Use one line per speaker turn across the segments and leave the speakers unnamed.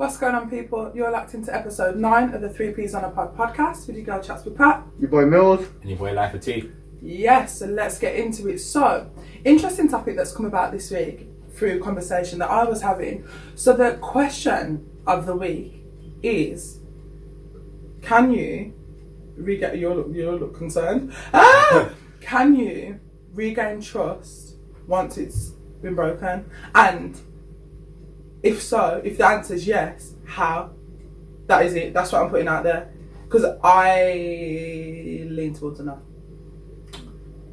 What's going on, people? You're locked into episode 9 of the 3Ps on a Pod podcast with your girl Chats with Pat.
Your boy Mills.
And your boy Life of T.
Yes, so let's get into it. So, interesting topic that's come about this week through conversation that I was having. So the question of the week is, can you regain, you look concerned. Can you regain trust once it's been broken? And if so, if the answer is yes, how? That is it. That's what I'm putting out there. Because I lean towards a no.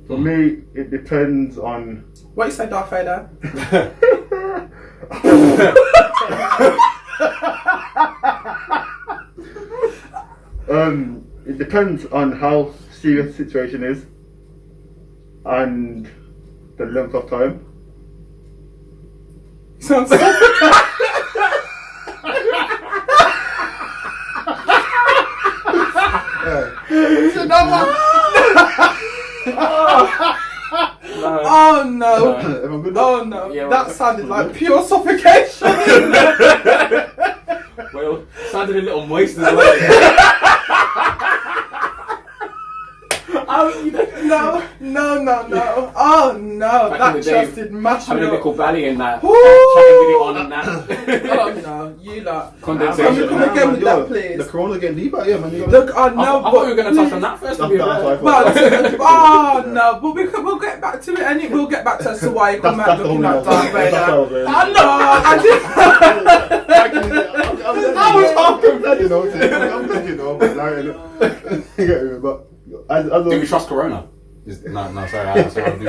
For me, it depends on...
What you say, Darth Vader?
It depends on how serious the situation is and the length of time.
Sounds Oh no! Oh no!
Yeah,
that sounded like pure suffocation.
Well, sounded a little moist as well.
No. Oh no!
Back
that
in the day,
just did mash me
having a
up.
little belly in that,
Woo!
chatting with it on and that.
Oh no, you lot.
Condensation.
Come again with that, please.
The Corona getting deeper, yeah, man.
Look, I
I thought we were going to touch on that first.
No, but we'll get back to it, and we'll get back to as to why you come out looking like Darth Vader. I
was half confused, you know, but like, but
do we trust Corona? No, sorry. I'll do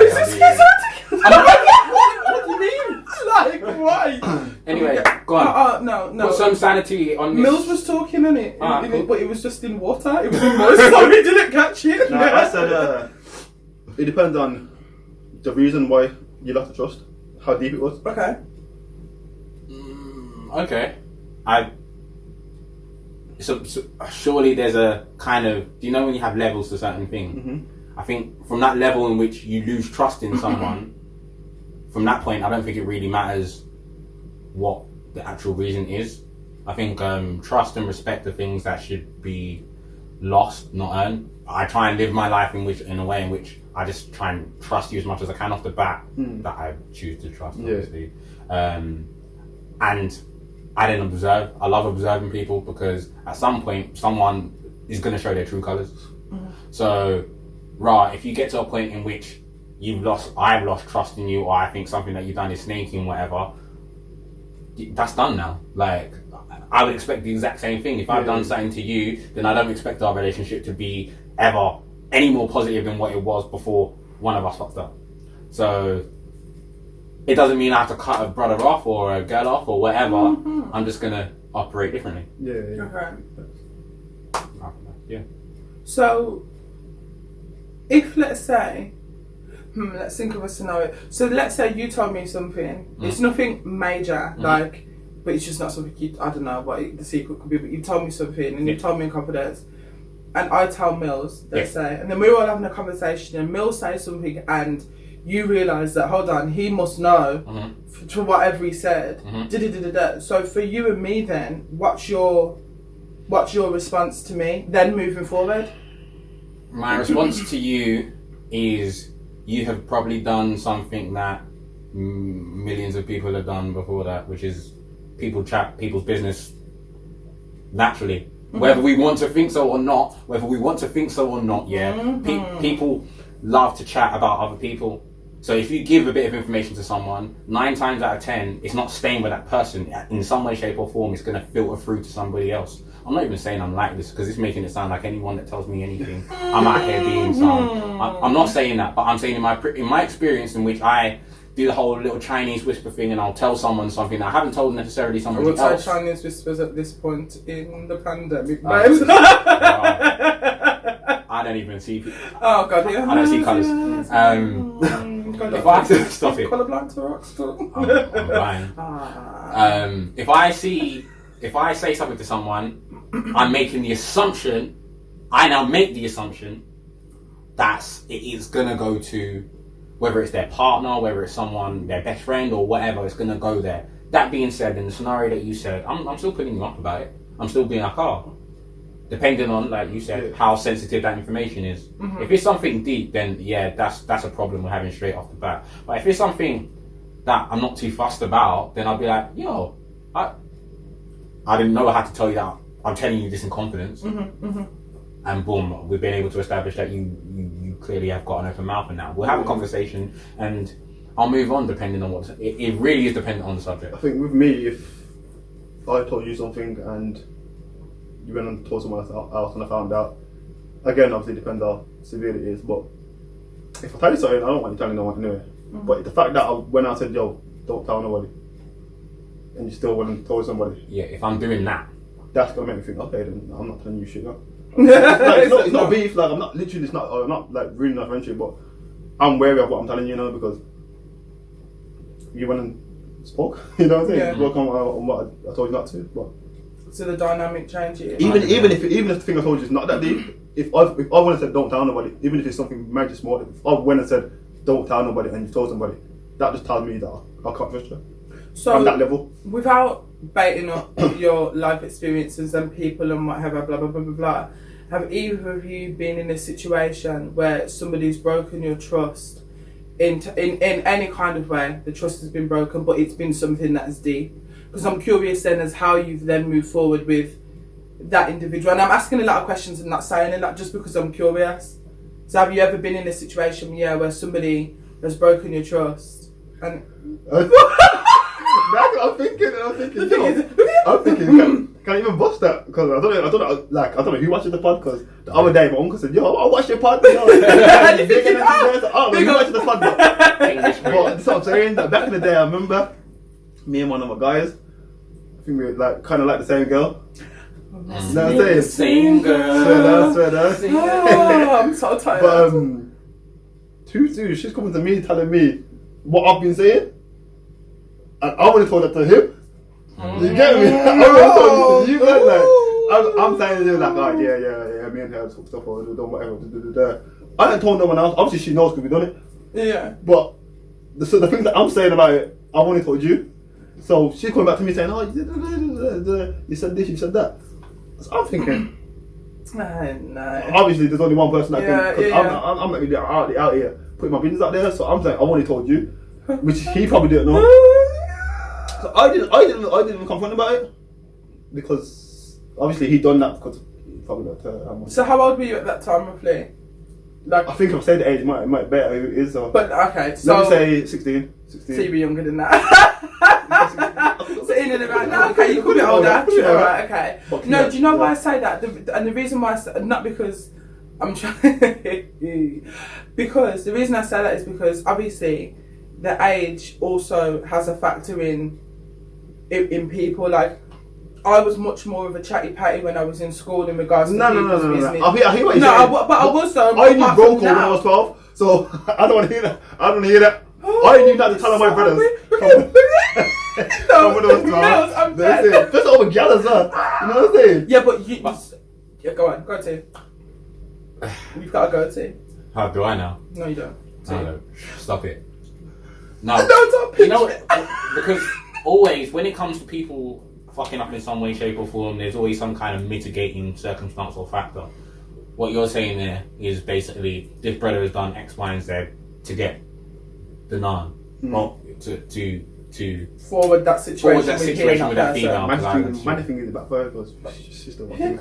What do you mean? Like, why?
Anyway, go on.
No.
Put some sanity on this.
Mills was talking in it,
Cool.
but it was just in water. It was in moist, so we didn't catch it.
no, I said it depends on the reason why you lost the trust, how deep it was.
Okay.
Okay. So surely there's a kind of, do you know when you have levels to certain things?
Mm-hmm.
I think from that level in which you lose trust in someone, from that point, I don't think it really matters what the actual reason is. I think trust and respect are things that should be lost, not earned. I try and live my life in a way in which I just try and trust you as much as I can off the bat, that I choose to trust, obviously. And I then observe. I love observing people because at some point, someone is going to show their true colours. So, if you get to a point in which I've lost trust in you, or I think something that you've done is snaky and whatever, that's done now. Like, I would expect the exact same thing. If I've done something to you, then I don't expect our relationship to be ever any more positive than what it was before one of us fucked up. So, it doesn't mean I have to cut a brother off or a girl off or whatever. I'm just going to operate differently.
Okay.
Yeah.
So, if let's say, let's think of a scenario. So let's say you told me something. It's nothing major, but it's just not something I don't know what the secret could be. But you told me something, and you told me in confidence, and I tell Mills, let's say, and then we're all having a conversation, and Mills says something, and you realise that, hold on, he must know for whatever he said. So for you and me then, what's your response to me then moving forward?
My response to you is you have probably done something that millions of people have done before that, which is people chat people's business naturally. Whether we want to think so or not, people love to chat about other people. So if you give a bit of information to someone, 9 times out of 10, it's not staying with that person. In some way, shape or form, it's going to filter through to somebody else. I'm not even saying I'm like this because it's making it sound like anyone that tells me anything, I'm out here being some. I'm not saying that, but I'm saying in my experience in which I do the whole little Chinese whisper thing and I'll tell someone something that I haven't told necessarily somebody else.
I would say Chinese whispers at this point in the pandemic.
I don't even see people.
Oh God, yeah.
I don't see colours. If I stop it,
colourblind to rock
I'm blind. If I say something to someone, I'm making the assumption. I now make the assumption that it is gonna go to, whether it's their partner, whether it's someone, their best friend or whatever. It's gonna go there. that being said, in the scenario that you said, I'm still putting you up about it. I'm still being like, oh, depending on, like you said, how sensitive that information is.
Mm-hmm.
If it's something deep, then yeah, that's a problem we're having straight off the bat. But if it's something that I'm not too fussed about, then I'll be like, yo, I didn't know I had to tell you that. I'm telling you this in confidence.
Mm-hmm. Mm-hmm.
And boom, we've been able to establish that you clearly have got an open mouth, and now we'll have a conversation, and I'll move on depending on what it really is dependent on the subject.
I think with me, if I told you something and you went and told someone else and I found out, again, obviously it depends how severe it is, but if I tell you something, I don't want you telling no one anyway. Mm-hmm. But the fact that when I said, yo, don't tell nobody, and you still went and told somebody.
Yeah, if I'm doing that,
that's gonna make me think, okay, then I'm not telling you shit. No? It's not beef. Like I'm not literally. I'm not like ruining our friendship, but I'm wary of what I'm telling you now because you went and spoke. You know what I'm saying?
Yeah.
Spoke on what I told you not to. But
So the dynamic changes.
even if the thing I told you is not that deep, if I went and said don't tell nobody, even if it's something major small, if I went and said don't tell nobody and you told somebody, that just tells me that I can't trust you.
So
on that level,
without baiting up your life experiences and people and whatever, blah blah blah blah blah, have either of you been in a situation where somebody's broken your trust in any kind of way? The trust has been broken, but it's been something that's deep. Because I'm curious then as how you've then moved forward with that individual. And I'm asking a lot of questions and not saying a lot just because I'm curious. So have you ever been in a situation, where somebody has broken your trust and
I'm thinking, can I even bust that? Because I don't know who watches the pod. Because the other day my uncle said, "Yo, I watched your pod." You know? Who watches the pod? But that's what I'm saying. That back in the day, I remember me and one of my guys. I think we were like kind of like the same girl. You know what I'm saying?
Same girl.
Swear that.
Oh, I'm so tired.
But too soon, she's coming to me telling me what I've been saying, and I would have told that to him. You get me? I would have told you, man. Like, I'm saying to you like, oh yeah, me and her talk stuff or done whatever. I ain't told no one else. Obviously, she knows because we done it.
Yeah.
But the things that I'm saying about it, I've only told you. So she's coming back to me saying, oh, you said this, you said that. So I'm thinking.
No.
Obviously, there's only one person that can. Because
Yeah.
I'm not really out here putting my business out there. So I'm saying I've only told you, which he probably didn't know. So I didn't even confront him about it because obviously he done that because he probably got to.
So how old were you at that time, roughly? Like
I think if I say the age, it might better who it is. So.
But okay, so
Let me say 16.
So you were younger than that. So in and around. No, okay, you could be older. Alright, okay. No, do you know why I say that? And the reason why I say, not because I'm trying, because the reason I say that is because obviously the age also has a factor in people. Like I was much more of a chatty patty when I was in school in regards to people's business.
I hear what you're saying.
I was though.
I knew roll call when I was 12, so I don't want to hear that. I don't want to hear that. I knew not to tell my brothers.
No, I'm
that's it. Just over gal as well. You know what I'm saying?
Yeah, but you. Yeah, go to. You've got to go to.
How do I now?
No, you don't.
No, stop it. No,
Don't
you know what? Because always when it comes to people fucking up in some way, shape or form, there's always some kind of mitigating circumstance or factor. What you're saying there is basically this brother has done X, Y, and Z to get the naan. Well, to
forward that situation
with that female.
My thing is about her because she's still watching.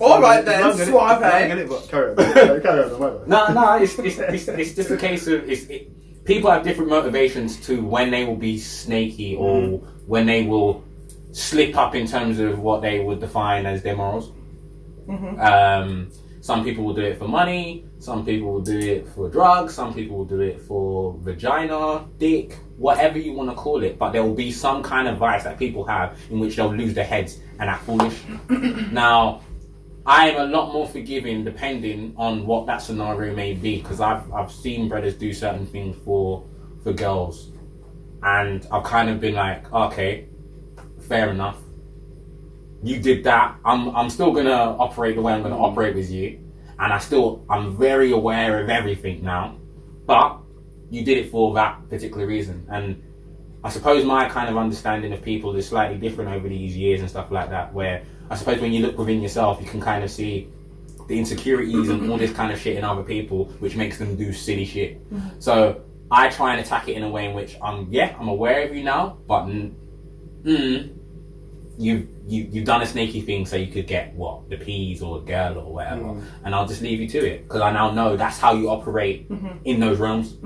All right then, suave.
I get it, but carry on.
No, it's just a case of people have different motivations to when they will be snaky or when they will slip up in terms of what they would define as their morals. Some people will do it for money, some people will do it for drugs, some people will do it for vagina, dick, whatever you want to call it, but there will be some kind of vice that people have in which they'll lose their heads and act foolish. Now, I am a lot more forgiving depending on what that scenario may be, because I've seen brothers do certain things for girls, and I've kind of been like, okay, fair enough. You did that. I'm still gonna operate the way I'm gonna operate with you, and I'm very aware of everything now. But you did it for that particular reason, and I suppose my kind of understanding of people is slightly different over these years and stuff like that, where I suppose when you look within yourself, you can kind of see the insecurities and all this kind of shit in other people, which makes them do silly shit. So I try and attack it in a way in which I'm aware of you now, but you've done a snaky thing so you could get what, the peas or the girl or whatever, and I'll just leave you to it because I now know that's how you operate in those realms.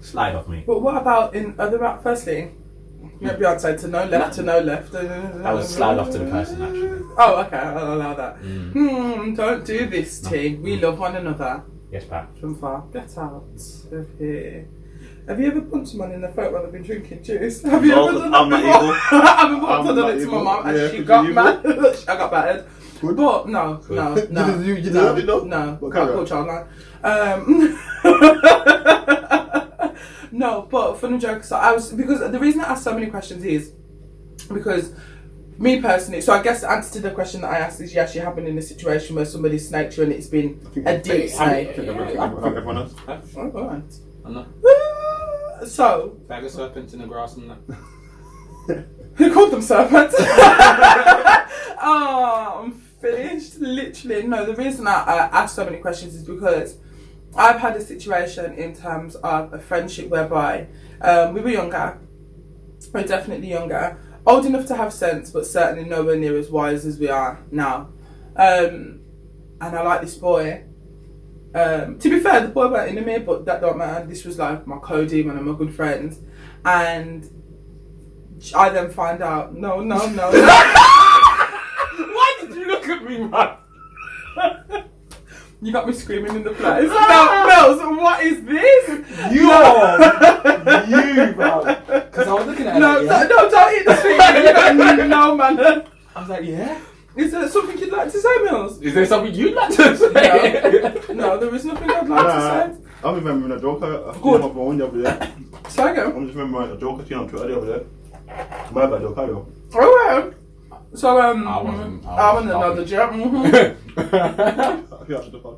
Slide off me.
But what about in other firstly? Beyonce to no left, to no left.
I would slide off to the person actually.
Oh, okay, I'll allow that. Don't do this, T. We love one another.
Yes, Pat.
From far. Get out of here. Have you ever punched someone in the throat while they've been drinking juice? Have you ever done that
I'm not
before?
evil.
I've once done it to my
evil.
mum and
Yeah,
she
could
got
you
mad. I got battered.
Good.
But no.
You did that, no?
No.
What
I
kind
call
of?
child line. No, but funny joke. So because the reason I asked so many questions is because me personally, so I guess the answer to the question that I asked is yes, you have been in a situation where somebody snaked you and it's been a deep snake.
I think everyone else.
Oh, alright.
I'm not.
So,
Bag of serpents in the grass and that.
who called them serpents? Oh, I'm finished. Literally. No, the reason I asked so many questions is because I've had a situation in terms of a friendship whereby we were younger. We're definitely younger. Old enough to have sense, but certainly nowhere near as wise as we are now. And I like this boy. To be fair, the boy weren't into me, but that don't matter. This was like my Cody, one of my good friends. And I then find out, no.
Why did you look at me, man?
You got me screaming in the place. No, Mills, what is this?
You, bro. Because I was looking at
No,
it.
don't eat the sweet. No, man.
I was like, yeah.
Is there something you'd like to say, Mills?
Is there something you'd like to say?
No, there is nothing I'd like to say.
I'm remembering a joke I
Good.
my phone the other day.
So again.
I'm just remembering a joke I seen on Twitter the other day. My bad joke, Kyle.
Alright. So
I wasn't
another joke.
I feel the fun.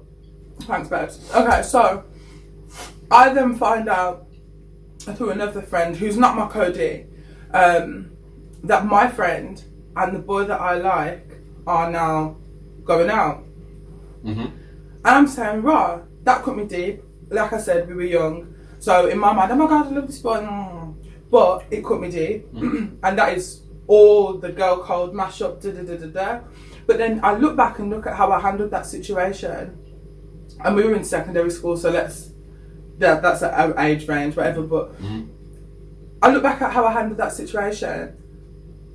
Thanks, babes. Okay, so I then find out through another friend who's not my Cody, that my friend and the boy that I like are now going out. And I'm saying, right, that cut me deep. Like I said, we were young. So in my mind, oh my God, I love this boy. But it cut me deep. And that is all the girl code mash up, But then I look back and look at how I handled that situation. And we were in secondary school, so that's an age range, whatever. But I look back at how I handled that situation.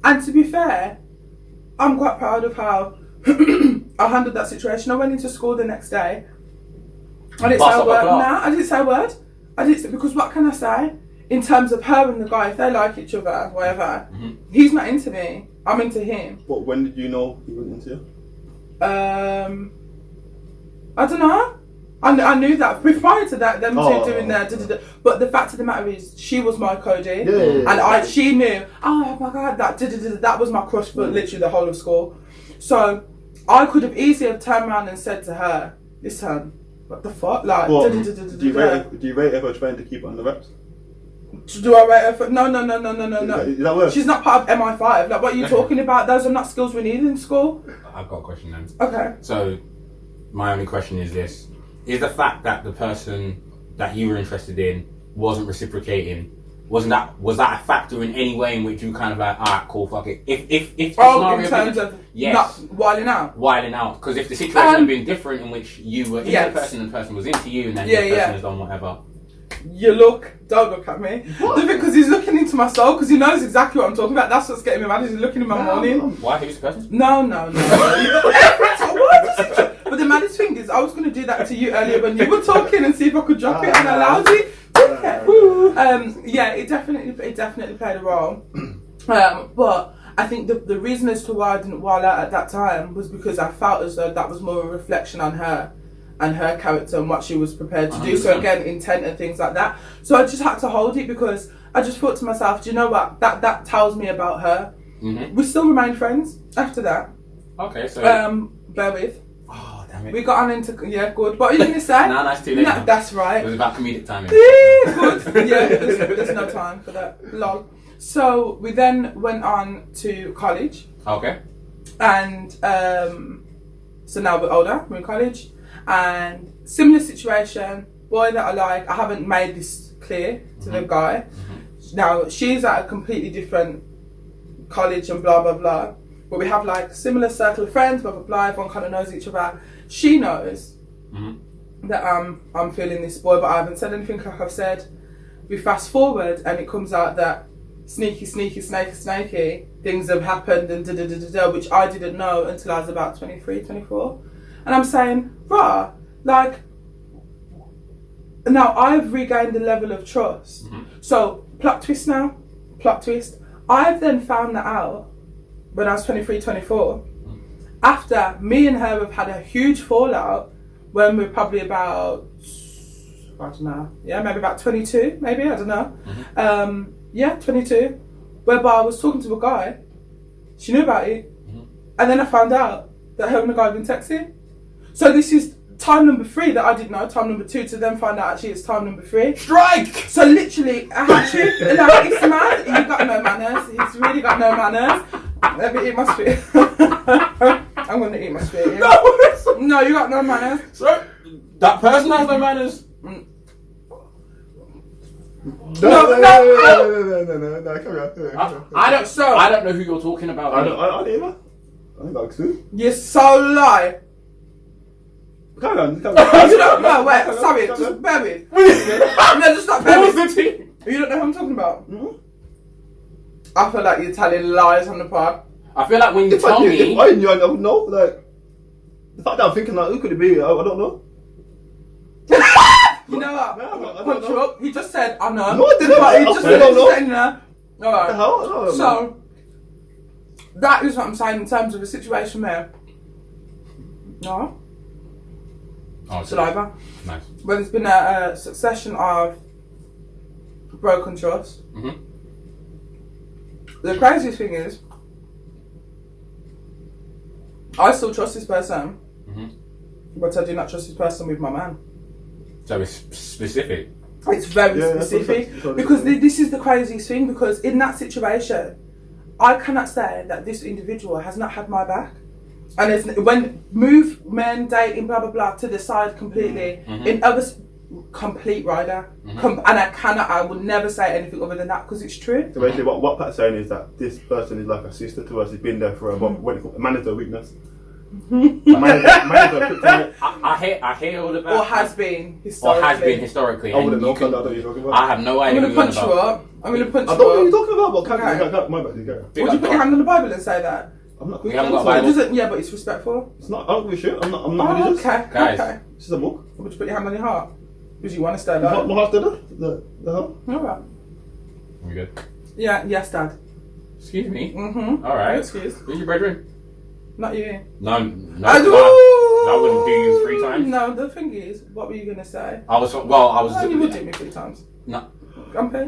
And to be fair, I'm quite proud of how I handled that situation. I went into school the next day. I didn't say a word. Nah, I didn't say a word. Because what can I say? In terms of her and the guy, if they like each other, whatever, he's not into me. I'm into him.
But when did you know he wasn't into you?
I don't know. I knew that prior to that, them two doing their But the fact of the matter is, she was my Cody, and she knew. Oh my God, that was my crush for literally the whole of school. So I could have easily have turned around and said to her, "Listen, what the fuck?" Like,
do you rate her for trying to keep it on the reps?
Do I rate her for? No.
Is that worse?
She's not part of MI5. Like, what are you talking about? Those are not skills we need in school.
I've got a question then.
Okay.
So, my only question is this. Is the fact that the person that you were interested in wasn't reciprocating, was that a factor in any way in which you kind of like, alright, cool, fuck it. If the scenario
in terms of
yes,
not wilding out.
Because if the situation had been different in which you were into the person and the person was into you and then the person has done whatever.
Don't look at me. Because he's looking into my soul, because he knows exactly what I'm talking about. That's what's getting me mad. He's looking in my morning.
Why? Who's the person?
No. But the maddest thing is, I was going to do that to you earlier when you were talking and see if I could drop it, and I allowed it. It definitely played a role. But I think the reason as to why I didn't wild out at that time was because I felt as though that was more a reflection on her and her character and what she was prepared to do. So again, intent and things like that. So I just had to hold it because I just thought to myself, do you know what? That tells me about her. We still remain friends after that.
Okay, so
bear with.
Oh, damn it.
We got on into good. What are you gonna say?
No, that's too late.
That's right.
It was about comedic timing.
Good. Yeah, there's no time for that. Lol. So we then went on to college.
Okay.
And so now we're older, we're in college. And similar situation, boy that I like, I haven't made this clear to the guy. Now, she's at a completely different college and blah, blah, blah. But we have like similar circle of friends, blah, blah, blah. Everyone kind of knows each other. She knows that I'm feeling this boy, but I haven't said anything like I've said. We fast forward and it comes out that snaky things have happened and which I didn't know until I was about 23, 24. And I'm saying, rah, like, now I've regained a level of trust. So, plot twist. I've then found that out when I was 23, 24. After me and her have had a huge fallout when we're probably about, I don't know, maybe about 22, maybe, I don't know. 22. Whereby I was talking to a guy, she knew about it, and then I found out that her and the guy had been texting. So this is time number 3 that I didn't know, time number 2 to then find out actually it's time number 3.
Strike!
So literally, I had to, like, it's mad, you got no manners, he's really got no manners. Let me eat my sweet. I'm going to eat my sweet. No, you got no manners.
So, that person has no manners?
No, come on.
I don't know who you're talking about.
I don't either. I think that's good.
You're so lie.
Come on.
You don't know, wait, sorry, just bear with. No, just stop, bear with.
the team?
You don't know who I'm talking about? I feel like you're telling lies on the pod.
I feel like when you tell me...
If I knew, I would know. Like, the fact that I'm thinking, like, who could it be? I don't know.
You know what?
No, I don't
Punch you
know.
up. He just said, I know.
No, I didn't.
But he
I
just
don't know.
said, no. Alright.
The hell? I don't know.
So, that is what I'm saying in terms of a situation where... No.
Oh,
Saliva.
Nice.
Where there's been a succession of broken trust. The craziest thing is, I still trust this person, but I do not trust this person with my man.
So it's specific.
It's very specific because this is the craziest thing, because in that situation, I cannot say that this individual has not had my back. And it's, when move men dating blah blah blah to the side completely, in other complete rider, and I will never say anything other than that because it's true.
So basically, what Pat's saying is that this person is like a sister to us. He's been there for a manage their weakness. Manage their kryptonite.
I hear all of that.
Or has been historically.
I wouldn't know. I don't know what you're talking about.
I have no idea.
I'm going to punch you up.
I don't know what you're talking about. But my bad.
Would you put your hand on the Bible and say that?
I'm not.
We haven't got a
It
Bible.
doesn't, yeah, but it's respectful.
It's not. I don't give a shit. I'm not religious.
Okay,
Guys.
okay.
This is a book.
Would you put your hand on your heart? Because you want to stay
My
there.
heart did it. The hell?
Alright.
We good?
Yeah, yes, Dad.
Excuse me.
All
Alright.
Excuse.
Who's your brethren?
Not you.
No.
I
wouldn't do you 3 times.
No, the thing is, what were you going to say?
I was.
Oh, you would do me 3 times.
No.
I'm paying.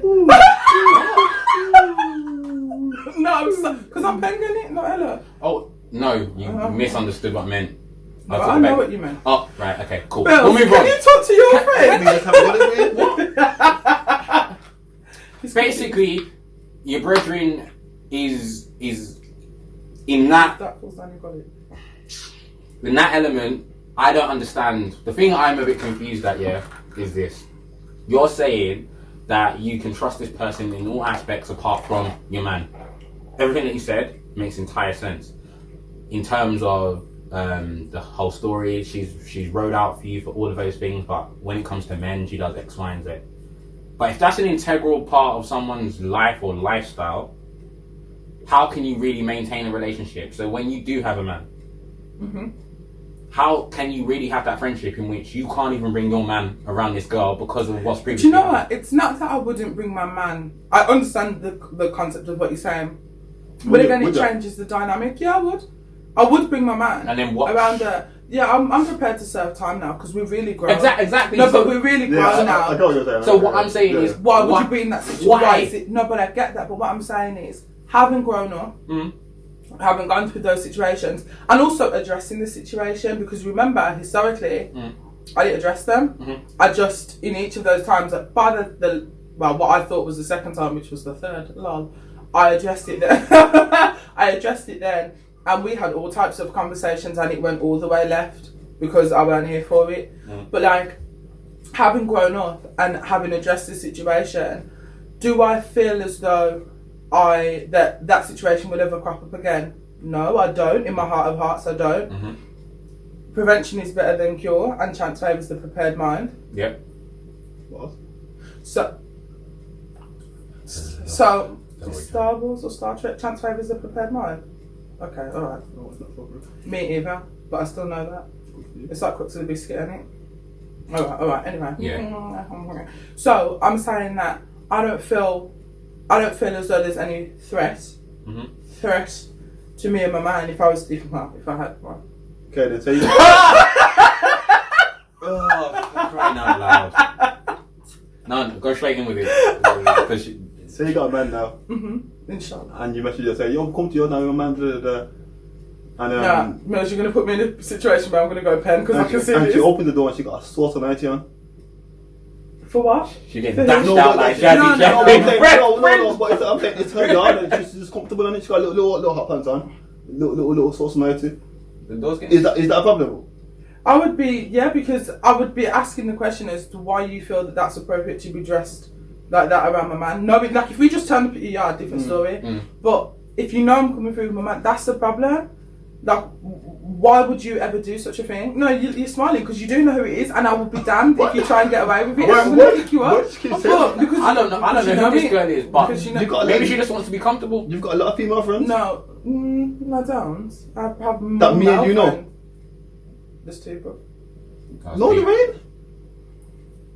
No, because I'm paying it, not Ella.
Oh no, you misunderstood what I meant.
No, I know what you meant.
Oh right, okay, cool.
Bill,
We'll move
can
on.
you talk to your friend?
Basically, your brethren is in that
falls down, you got it.
in that element. I don't understand. The thing I'm a bit confused at, is this. You're saying that you can trust this person in all aspects apart from your man. Everything that you said makes entire sense. In terms of the whole story, she's rode out for you for all of those things, but when it comes to men, she does X, Y, and Z. But if that's an integral part of someone's life or lifestyle, how can you really maintain a relationship? So when you do have a man, how can you really have that friendship in which you can't even bring your man around this girl because of what's previously
Do you know
happened?
what? It's not that I wouldn't bring my man. I understand the concept of what you're saying. But again, it changes the dynamic. Yeah, I would. I would bring my man.
And then what?
Around the... Yeah, I'm prepared to serve time now because we're really grown.
Exactly.
No, but we're really grown now.
I got what you're saying.
So what I'm saying is,
Why would you be in that situation?
Why?
No, but I get that. But what I'm saying is, having grown up, having gone through those situations, and also addressing the situation, because remember, historically, I didn't address them. I just, in each of those times, by the well, what I thought was the second time, which was the third, lol, I addressed it then. I addressed it then, and we had all types of conversations, and it went all the way left because I weren't here for it. But like, having grown up and having addressed the situation, do I feel as though that situation will ever crop up again? No, I don't. In my heart of hearts, I don't. Prevention is better than cure, and chance favours the prepared mind.
Yep.
What?
So Star Wars or Star Trek, chance favours the prepared mind? Okay, alright.
No, it's not proper.
Me either, but I still know that. It's like crooks of the biscuit, isn't it? Alright, anyway.
Yeah.
So, I'm saying that I don't feel as though there's any threat to me and my man if I had one.
Okay, then say
Oh, crying out loud. No, go straight in with it.
say you got a man now,
Inshallah.
and you message her say, yo, come to your now, your man, and
No, you're going to put me in a situation where I'm going to go pen because I can see
and
this.
she opened the door and she got a sauce on IT on.
For what?
She gets
For
dashed
who?
out like Jazzy
No, but I'm saying it's her yard and she's just comfortable on it. She got little hot pants on, little sauce on IT. Is that a problem?
I would be, because I would be asking the question as to why you feel that that's appropriate to be dressed like that around my man. No, like if we just turned up at your yard, different story. But if you know I'm coming through with my man, that's the problem. Like, why would you ever do such a thing? No, you're smiling because you do know who it is, and I would be damned if you try and get away with it. I'm going to pick you up. Because
I don't know who this girl is, but maybe she just wants to be comfortable.
You've got a lot of female friends?
No, I don't. I have
that me and you know?
Friend. There's two, bro.
No, there ain't.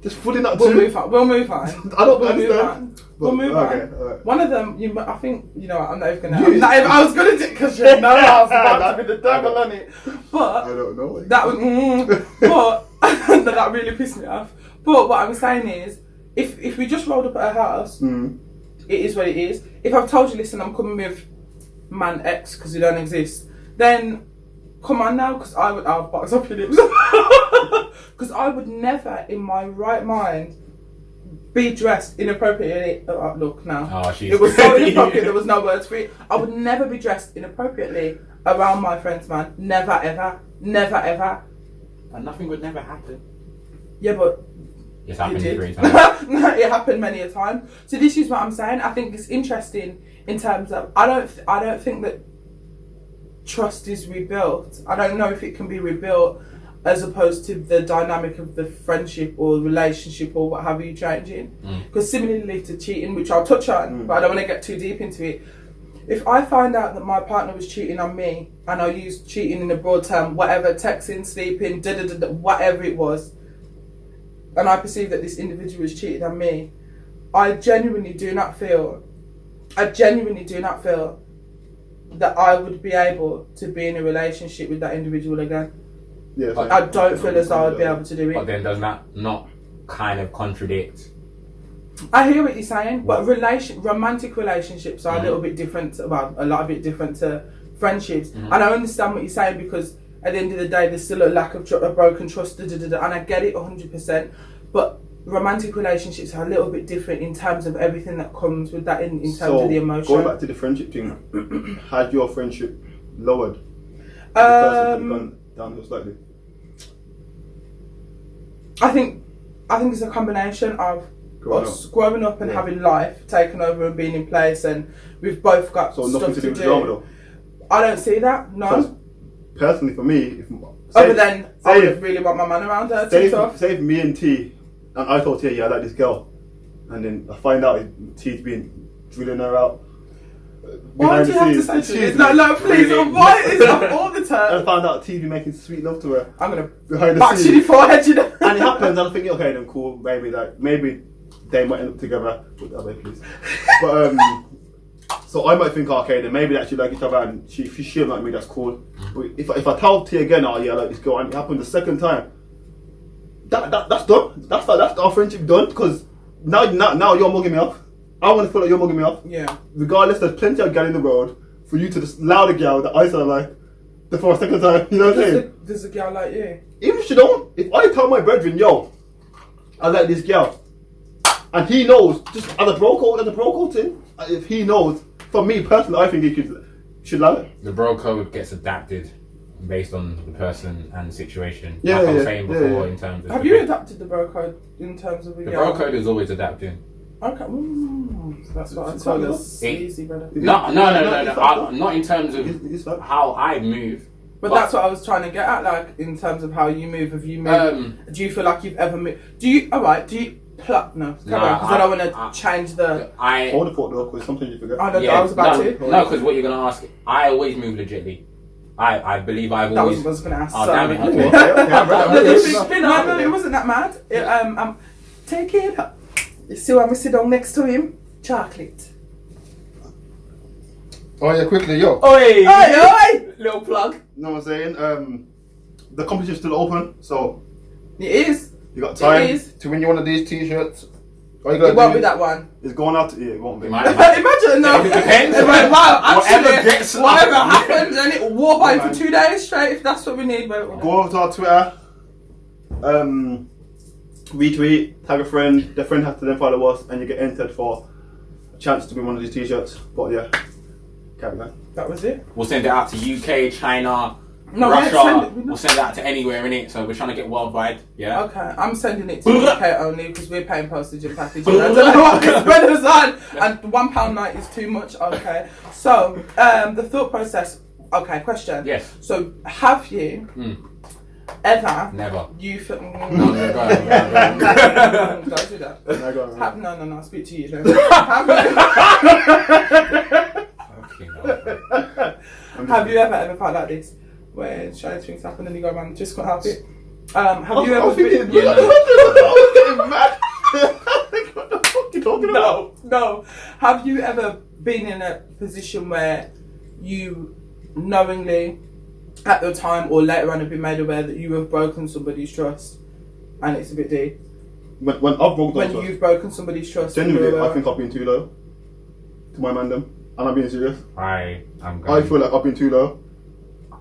Just fully not
We'll
two.
move on.
I don't understand.
We'll move on.
Okay, alright.
One of them, I think, I'm not even going to... I was going to do it because you know I was about to be the devil on it. But...
I don't know.
That was... but... that really pissed me off. But what I'm saying is, if we just rolled up at her house, it is what it is. If I've told you, listen, I'm coming with man X because you don't exist, then come on now, because I'll box up your lips. Because I would never, in my right mind, be dressed inappropriately. Look now. It was so inappropriate, there was no words for it. I would never be dressed inappropriately around my friends, man. Never, ever. Never, ever.
And nothing would never happen.
Yeah, but...
It's happened 3 times.
No, it happened many a time. So this is what I'm saying. I think it's interesting in terms of... I don't think that trust is rebuilt. I don't know if it can be rebuilt as opposed to the dynamic of the friendship or relationship or what have you changing. Because similarly to cheating, which I'll touch on, but I don't want to get too deep into it. If I find out that my partner was cheating on me, and I'll use cheating in a broad term, whatever, texting, sleeping, whatever it was, and I perceive that this individual was cheating on me, I genuinely do not feel that I would be able to be in a relationship with that individual again.
Yeah,
I don't feel as though I'd be able to do it.
But then does that not kind of contradict?
I hear what you're saying, but romantic relationships are a little bit different, well, a lot of it different to friendships. And I understand what you're saying because at the end of the day, there's still a lack of a broken trust, and I get it 100%. But romantic relationships are a little bit different in terms of everything that comes with that in terms of the emotion.
Going back to the friendship thing, had your friendship lowered? The person gone downhill slightly?
I think it's a combination of us growing up and having life taken over and being in place, and we've both got
so
stuff
nothing to do with drama though?
I don't see that, no.
Personally, for me,
other than I would really want my man around her.
Say if me and T, and I told T, yeah, I like this girl, and then I find out T's been drilling her out.
Why do you have to say this? No, please. Why is that all the time?
And I found out T be making sweet love to her.
I'm gonna
behind the
back
scenes.
to the forehead, you know.
And it happens, and I'm thinking, okay, then cool, maybe they might end up together. Put that away, please. But so I might think, okay, then maybe they actually like each other, and she'll like me. That's cool. But if I tell T again, oh yeah, I like this girl, and it happened the second time, that's done. That's our friendship done. Because now you're mugging me off. I want to feel like you're mugging me off.
Yeah.
Regardless, there's plenty of girl in the world for you to just allow the girl that I said I like for a second time. You know what I'm saying?
Does a girl like you?
Even if she don't, if I tell my brethren, yo, I like this girl, and he knows, just as a bro code thing, if he knows, for me personally, I think he should allow it.
The bro code gets adapted based on the person and the situation.
Yeah,
like I was
yeah,
saying before,
yeah.
in terms of
Have you adapted the bro code in terms of
the bro code is always adapting.
Okay, that's what I
It's
told
fine,
us.
it-
Easy, brother.
No. Not in terms of
It's fine.
how I move.
But that's what I was trying to get at, like in terms of how you move. Have you moved? Do you feel like you've ever moved? Do you? All right. Do you pluck? No, because I don't want to change the.
I would have thought though, because sometimes you forget.
I know. I was about to.
No, because what you're gonna ask, I always move legitly. I believe I've
That
always.
was going to ask.
Oh,
so.
damn it.
Okay,
No, it wasn't that mad. Take it. You see when we sit down next to him? Chocolate.
Oh yeah, quickly, yo.
Oi!
Oi!
Little plug.
You know what I'm saying? The competition's still open, so
It is.
you got time
It is.
to win you one of these t-shirts. All you
It
gotta
won't
do
be that one.
is going out to it won't be.
Imagine, no.
It depends.
Wow,
Whatever
actually,
gets-
whatever happens, and it war by for
Man.
2 days straight. If that's what we need, but
Go over to our Twitter, retweet, tag a friend, the friend has to then follow us, and you get entered for a chance to win one of these t-shirts. But yeah, carry on.
that was it.
We'll send it out to UK, China,
No,
Russia.
we're
We'll send it out to anywhere in it. So we're trying to get worldwide. Yeah.
Okay, I'm sending it to the UK only because we're paying postage and packaging. I don't know what this brother's on, and £1.90 is too much. Okay, so the thought process. Okay, question.
Yes.
So have you ever?
Never.
You feel?
No, go on, go on.
Don't do that.
No, go on,
No, I'll speak to you then. Have you ever felt like this? Where strange things happen and you go, man, just can't help it. Have you ever been?
Yeah,
I was getting mad. What the fuck you talking about?
No. Have you ever been in a position where you knowingly, at the time or later on, have been made aware that you have broken somebody's trust, and it's a bit deep?
When I've broken
When
trust,
you've broken somebody's trust, and
genuinely,
you're
I think I've been too low to my mandem, and I'm being serious.
I'm
I feel like I've been too low.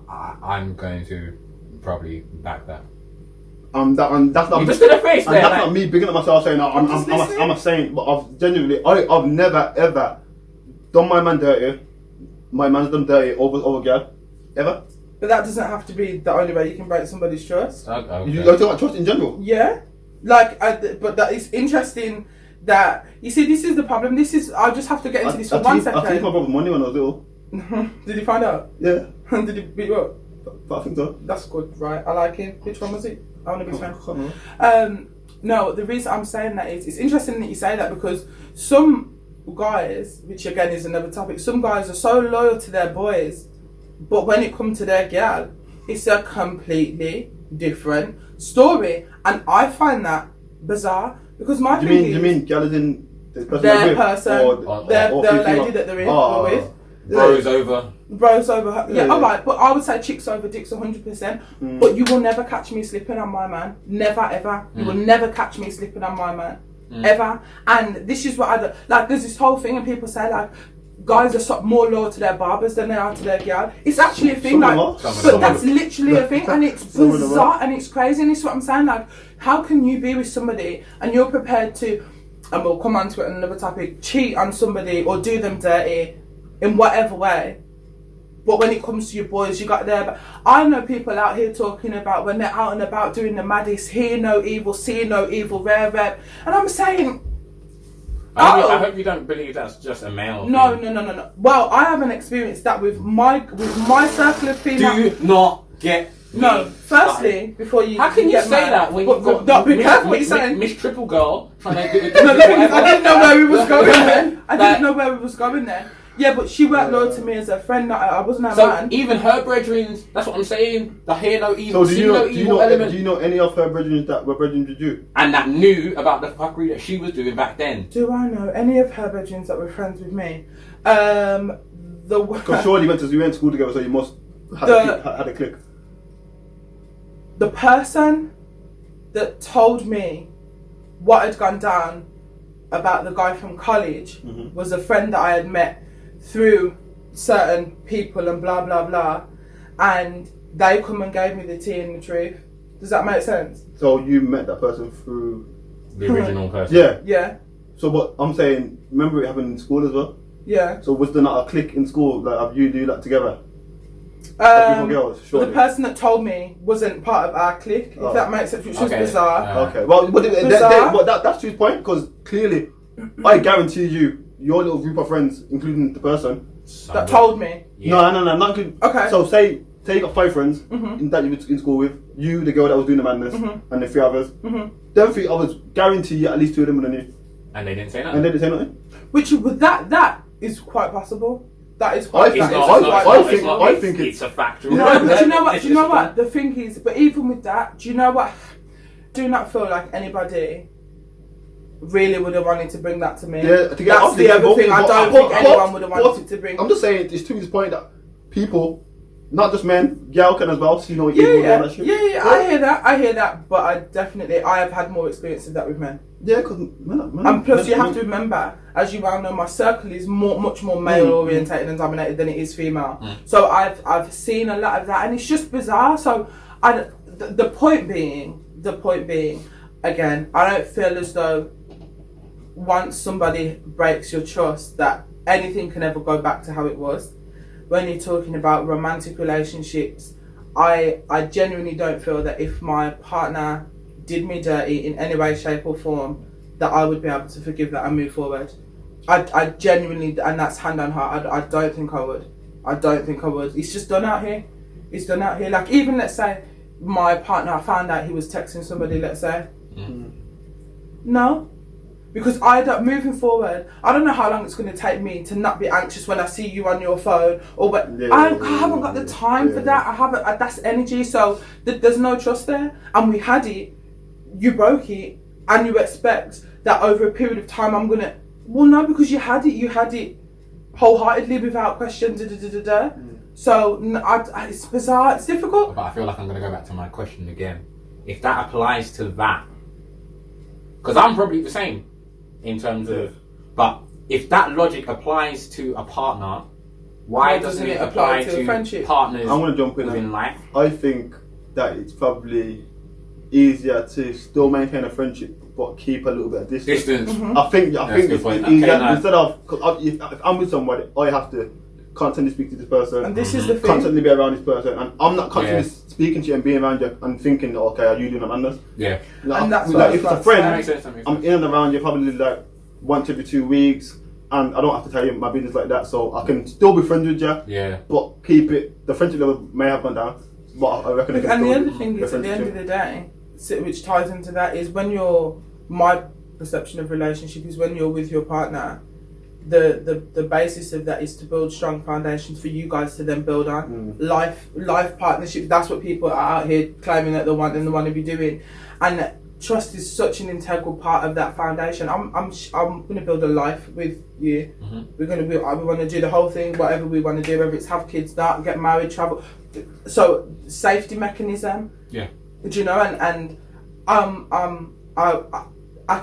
I'm going to probably back that.
That's not.
You just did a face
And
there.
that's
Like,
not me bigging up myself saying I'm a saint, but I've genuinely, I've never ever done my man dirty. My man's done dirty over girl, ever.
But that doesn't have to be the only way you can break somebody's trust.
okay.
You talk about trust in general.
Yeah, like, but that is interesting. That you see, this is the problem. This is I just have to get into this for 1
I think
second.
my brother money when I was little.
Did he find out?
Yeah,
Did he beat you up?
but I think so.
That's good, right? I like him. Which one was it? I want to be
I
fan.
can't remember.
No, the reason I'm saying that is it's interesting that you say that because some guys, which again is another topic, some guys are so loyal to their boys, but when it comes to their girl, it's a completely different story, and I find that bizarre because my
Do
thing
you
is
mean girl is in the person
their
they're with,
person,
or
their
female?
lady that they're in
Oh.
or with.
Bros over.
Bros over her. Yeah,
Yeah.
alright, but I would say chicks over dicks 100%. But you will never catch me slipping on my man. Never, ever. You will never catch me slipping on my man. Ever. And this is what I do. Like, there's this whole thing, and people say, like, guys are more loyal to their barbers than they are to their girl. It's actually a thing,
Some of
like,
them are.
but that's literally a thing, and it's
Some of them
bizarre and it's crazy. And this is what I'm saying. Like, how can you be with somebody and you're prepared to, and we'll come on to it in another topic, cheat on somebody or do them dirty in whatever way? But when it comes to your boys, you got there. But I know people out here talking about when they're out and about doing the maddest, hear no evil, see no evil, rare. And I'm saying,
I hope you don't believe that's just a male
no.
thing.
Well, I haven't experienced that with my circle of female.
Do not get
No,
me
firstly,
started.
before you.
How can you
get
say
mad.
that when
But-
you've got
no, be careful what you're saying.
Miss Triple Girl trying to do
No, I didn't know where we was going there. I
Like-
didn't know where we was going there. Yeah, but she weren't loyal to me as a friend. I wasn't her
So
man.
even her brethren, that's what I'm saying. The hear no evil,
So do
see
you
no
know? Do
evil element,
you know any of her brethren that were brethren with you?
and that knew about the fuckery that she was doing back then.
Do I know any of her virgins that were friends with me? The
Because surely you went to school together, so you must had a click.
the person that told me what had gone down about the guy from college was a friend that I had met through certain people and blah blah blah, and they come and gave me the tea and the truth. Does that make sense?
So you met that person through
The original person.
Yeah.
Yeah.
So what I'm saying, remember it happened in school as well?
Yeah.
So was there not a clique in school, like, have you do that together? Like, girls,
the person that told me wasn't part of our clique, if that makes sense, which was bizarre.
Okay, well, but that's his point, because clearly, I guarantee you, your little group of friends, including the person
that told me.
No, not including.
Okay.
So say you got 5 friends that you were in school with, you, the girl that was doing the madness, and the 3 others. Them 3 others, guarantee you at least 2 of them would have knew.
And they didn't say nothing.
Which that is quite possible. That is quite.
I think
it's a factual.
No, but do you know what? Do you know what? The thing is, but even with that, do you know what? Do not feel like anybody really would have wanted to bring that to me.
Yeah,
that's the other thing. I don't think anyone would have wanted to bring.
I'm just saying, it's to his point that people, not just men, girl can as well. So you know,
yeah. I hear that, but I have had more experience of that with men.
Yeah, because men.
And plus, you have to remember, as you well know, my circle is much more male orientated and dominated than it is female. So I've seen a lot of that, and it's just bizarre. So the point being, again, I don't feel as though once somebody breaks your trust that anything can ever go back to how it was. When you're talking about romantic relationships, I genuinely don't feel that if my partner did me dirty in any way, shape or form, that I would be able to forgive that and move forward. I genuinely, and that's hand on heart, I don't think I would. It's just done out here. It's done out here. Like, even let's say my partner, I found out he was texting somebody, let's say. No. Because moving forward, I don't know how long it's going to take me to not be anxious when I see you on your phone, I haven't got the time for that. I haven't. That's energy. So there's no trust there, and we had it. You broke it, and you expect that over a period of time I'm gonna. Well, no, because you had it wholeheartedly without question. So it's bizarre. It's difficult.
But I feel like I'm gonna go back to my question again. If that applies to that, because I'm probably the same. In terms of, but if that logic applies to a partner, why doesn't it apply to
friendship?
Partners
I'm gonna jump in
life?
I think that it's probably easier to still maintain a friendship but keep a little bit of distance. I think it's easier instead of, cause if I'm with somebody, I have to constantly speak to this person,
and this is the thing.
Constantly be around this person, and I'm not constantly speaking to you and being around you and thinking, okay, are you doing a madness?
Yeah.
Like, and that's
like if it's a friend,
that
I'm in and around you probably like once every 2 weeks, and I don't have to tell you my business like that, so I can still be friends with you.
Yeah.
But keep it. The friendship level may have gone down, but I reckon.
Look, and the other thing is, at the end of the day, which ties into that, is my perception of relationship is when you're with your partner. The basis of that is to build strong foundations for you guys to then build on. Life partnerships, that's what people are out here claiming that they want and they want to be doing. And trust is such an integral part of that foundation. I'm going to build a life with you. We want to do the whole thing, whatever we want to do, whether it's have kids, start, get married, travel. So safety mechanism. Yeah. Do you know? And I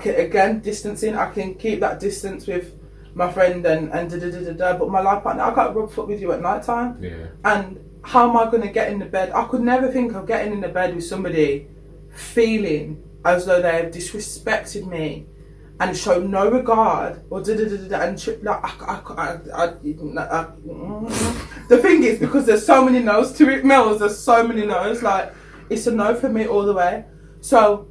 can, again, distancing. I can keep that distance with my friend and but my life partner, I got rub foot with you at night time. Yeah. And how am I going to get in the bed? I could never think of getting in the bed with somebody feeling as though they have disrespected me and shown no regard or and the thing is, because there's so many no's to it, Mills, there's so many no's, like it's a no for me all the way. So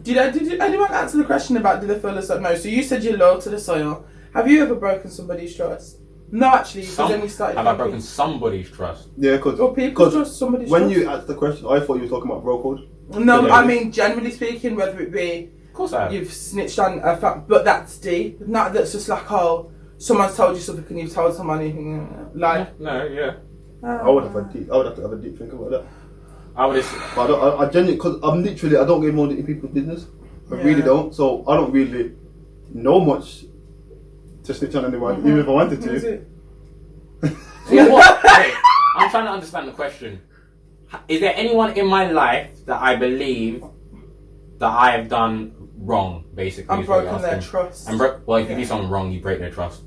did anyone answer the question about do they feel as though no? So you said you're loyal to the soil. Have you ever broken somebody's trust? No, actually, because then we started.
Have I broken somebody's trust?
Yeah, because
people trust somebody's
when
trust.
you asked the question, I thought you were talking about bro code.
No, I mean generally speaking, whether it be,
of course I have.
You've snitched on a fact, but that's deep. Not that's just like, oh, someone's told you something and you've told someone anything. Like
no, yeah.
I would have to have a deep think about that.
I would.
But I genuinely, because I don't get more into people's business. I really don't. So I don't really know much to snitch on anyone, even if I wanted to.
Wait, I'm trying to understand the question. Is there anyone in my life that I believe that I have done wrong, basically?
I'm broken their trust.
Well, if you do something wrong, you break their trust.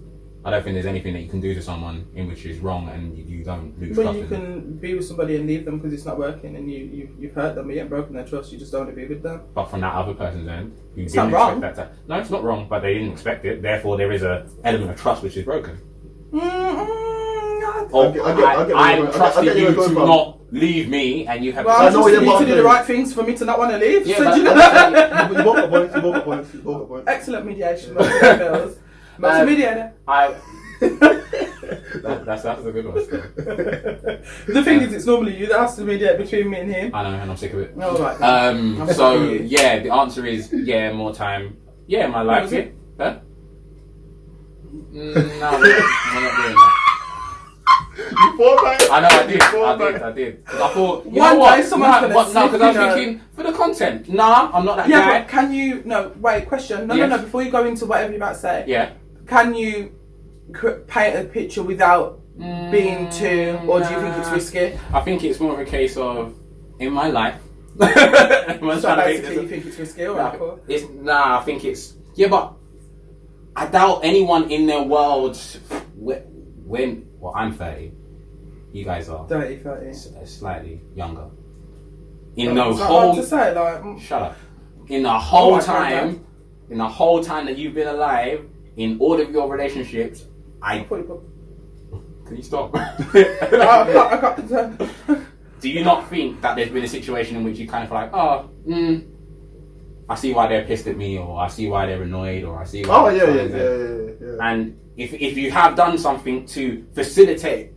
I don't think there's anything that you can do to someone in which is wrong and you don't lose
But
trust
you
in them.
can be with somebody and leave them because it's not working, and you've hurt them, you ain't broken their trust. You just don't want to be with them.
But from that other person's end, you
It's
didn't
not
expect
wrong.
that. No, it's not wrong, but they didn't expect it. Therefore, there is a element of trust which is broken. Or I'm trusting you to not leave me, and you have.
Well,
I
I
know
just
what
need
you're
to do the
saying.
right things for me to not want to leave.
Yeah,
so
but-
do you know?
You both got points. You both got points. You both got points.
Excellent mediation. Multi-mediator. Multi-mediator.
That's a good one. Still.
The thing is, it's normally you that has to mediate between me and him.
I know, and I'm sick of it.
All right.
So yeah, the answer is more time. Yeah, my life.
was it?
Huh? No, we're not doing that.
You fought back.
I know, I did. 'Cause I thought, you know what?
Day someone's gonna slip,
because I was
you know.
thinking for the content. Nah, I'm not that
Yeah,
guy.
but can you? No, wait. Question. No,
Yes.
no. Before you go into whatever you're about to say,
Yeah.
can you paint a picture without being too, or do you think it's risky?
I think it's more of a case of in my life.
So basically, you think it's risky, or what?
I think it's but I doubt anyone in their world when I'm 30, you guys are
30, 30.
slightly younger. In
It's
the
not
whole
hard to say, like.
shut up. In the whole
my
time, in the whole time that you've been alive, in all of your relationships,
I'll put it up.
can you stop?
I got concerned.
Do you not think that there's been a situation in which you kind of like, I see why they're pissed at me, or I see why they're annoyed, or I see why.
Oh
they're
yeah.
trying to-" And if you have done something to facilitate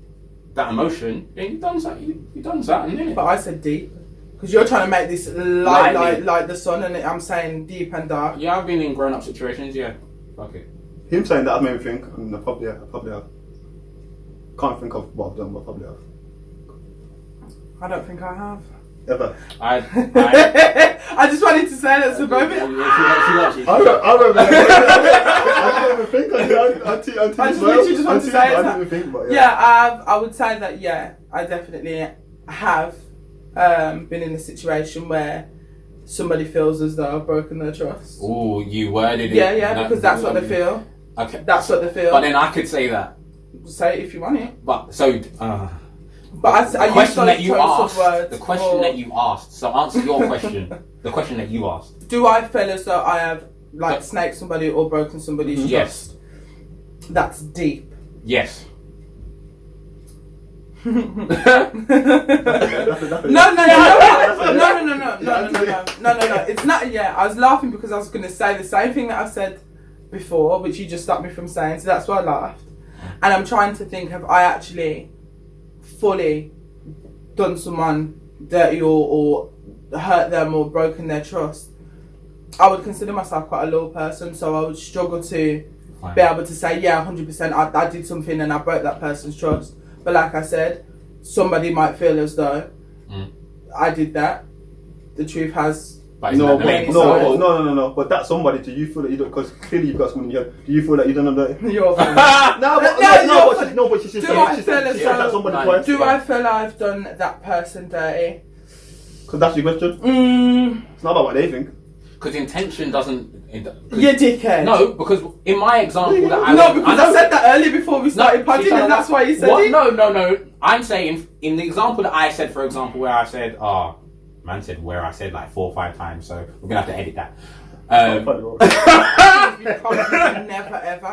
that emotion, then you've done something. You've done something, innit?
But I said deep. Because you're trying to make this light like the sun, and I'm saying deep and dark.
Yeah, I've been in grown-up situations. Yeah, fuck it.
Him saying that made me think, and I probably have. Can't think of what I've done, but probably have.
I don't think I have.
Ever.
I
I just wanted to say that to both of you.
I don't even think.
I just literally just want to say it.
I didn't even think about it.
Yeah, I would say that, yeah, I definitely have been in a situation where somebody feels as though I've broken their trust.
Oh, you worded it.
Yeah, because that's what they feel.
Okay.
That's what they feel.
But then I could say that.
Say it if you want it.
But so.
But
The
I
question
use
that you
those choice of
asked.
words
The question
for-
that you asked. So answer your question. The question that you asked.
Do I feel as though I have
But-
snaked somebody or broken somebody's
Yes.
trust? That's deep.
Yes.
No. It's not. Yeah, I was laughing because I was going to say the same thing that I've said before, which you just stopped me from saying. So that's why I laughed. And I'm trying to think: have I actually fully done someone dirty or hurt them or broken their trust? I would consider myself quite a loyal person, so I would struggle to be able to say, yeah, 100%. I did something and I broke that person's trust. But like I said, somebody might feel as though I did that. The truth has.
But isn't that the main point?
No. But that somebody, do you feel that you don't? Because clearly you've got someone in your head. Do you feel that you done them dirty?
Your fault.
But she
Do
said
I feel as
she said that
though-
somebody twice.
Do I feel I've done that person dirty?
Because that's your question. It's not about what they think.
Because intention doesn't.
You dickhead.
No, because in my example that I
No, because I said that earlier before we started podding, and that's why you said
what?
it.
No. I'm saying in the example that I said, for example, where I said, man said where I said like 4 or 5 times, so we're gonna have to edit that.
Never ever.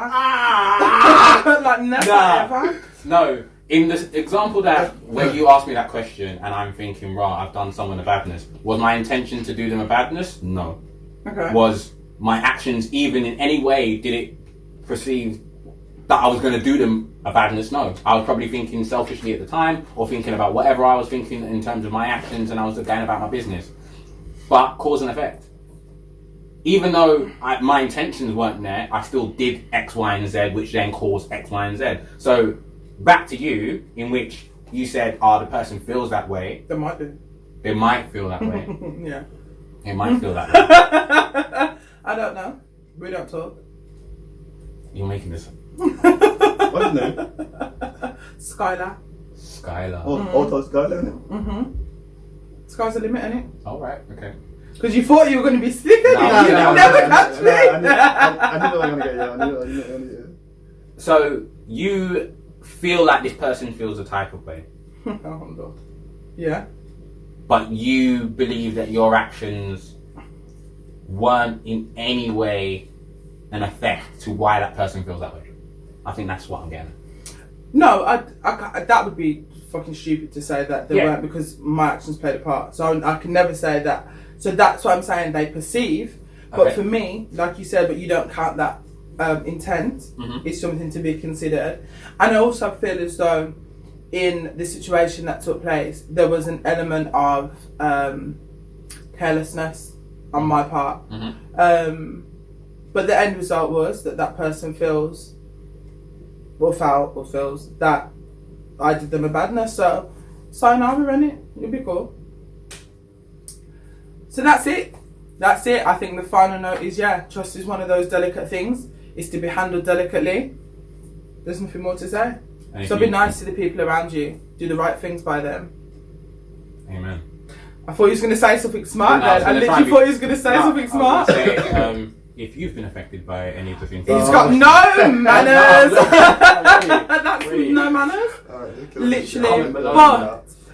Like never ever.
No, in the example that where you asked me that question, and I'm thinking, right, I've done someone a badness. Was my intention to do them a badness? No.
Okay.
Was my actions even in any way, did it perceive that I was going to do them a badness? No. I was probably thinking selfishly at the time, or thinking about whatever I was thinking in terms of my actions, and I was going about my business. But cause and effect. Even though my intentions weren't there, I still did X, Y, and Z, which then caused X, Y, and Z. So back to you, in which you said, the person feels that way.
They might do.
They might feel that way.
Yeah.
It might feel that way.
I don't know. We don't talk.
You're making this up.
What's his name?
Skylar.
Skylar.
Auto Skylar, isn't it?
Sky's the limit, innit?
Alright, okay.
Because you thought you were going to be slicker.
No,
You
no,
never catch me.
I knew I was going to get you. I knew.
So you feel like this person feels a type of way,
Oh no. Yeah.
but you believe that your actions weren't in any way an effect to why that person feels that way. I think that's what I'm getting at.
No, that would be fucking stupid to say that they
Yeah.
weren't because my actions played a part. So I can never say that. So that's what I'm saying. They perceive, but
Okay.
for me, like you said, but you don't count that intent.
Mhm.
Is something to be considered. And I also feel as though in the situation that took place, there was an element of carelessness on my part. But the end result was that person feels or feels that I did them a badness. So sayonara, innit? It'll be cool. So that's it. That's it. I think the final note is, trust is one of those delicate things. It's to be handled delicately. There's nothing more to say. So be nice to the people around you. Do the right things by them.
Amen.
I thought you was going to say something smart
No, I was
then. I
gonna
literally
try
thought you was going to say something smart.
I was gonna say, if you've been affected by any of the things,
He's got no manners. That's
Really?
no manners.
Alright,
Literally.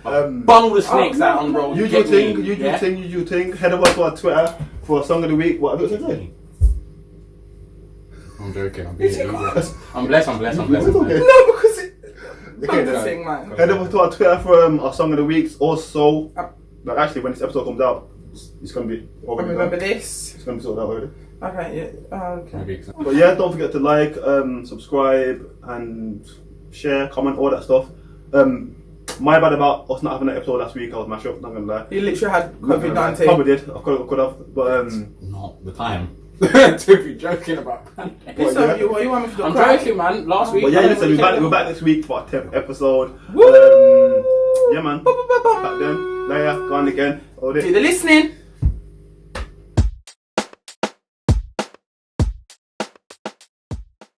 But
bun all the snakes out on road.
usual thing. Head over to our Twitter for a song of the week. What have you said?
I'm joking. I'm being I'm blessed.
Okay.
No, because
Okay,
don't
then.
sing, man.
Head over to our Twitter for our song of the week. Also, like actually, when this episode comes out, it's gonna be
I
already
remember
done.
this.
It's gonna be sorted out already.
Okay, yeah. Okay.
But yeah, don't forget to like, subscribe, and share, comment, all that stuff. My bad about us not having an episode last week. I was mashed up. Not gonna lie.
You literally had COVID-19.
Probably did. I could have, but
Not the time to be joking about.
It's
yeah.
what you want me to do?
I'm
cry?
joking, man. Last week.
But yeah, listen, we're back this week for our 10th episode.
Woo!
Yeah, man. Back then. Later, go on again. Hold it.
Do the listening.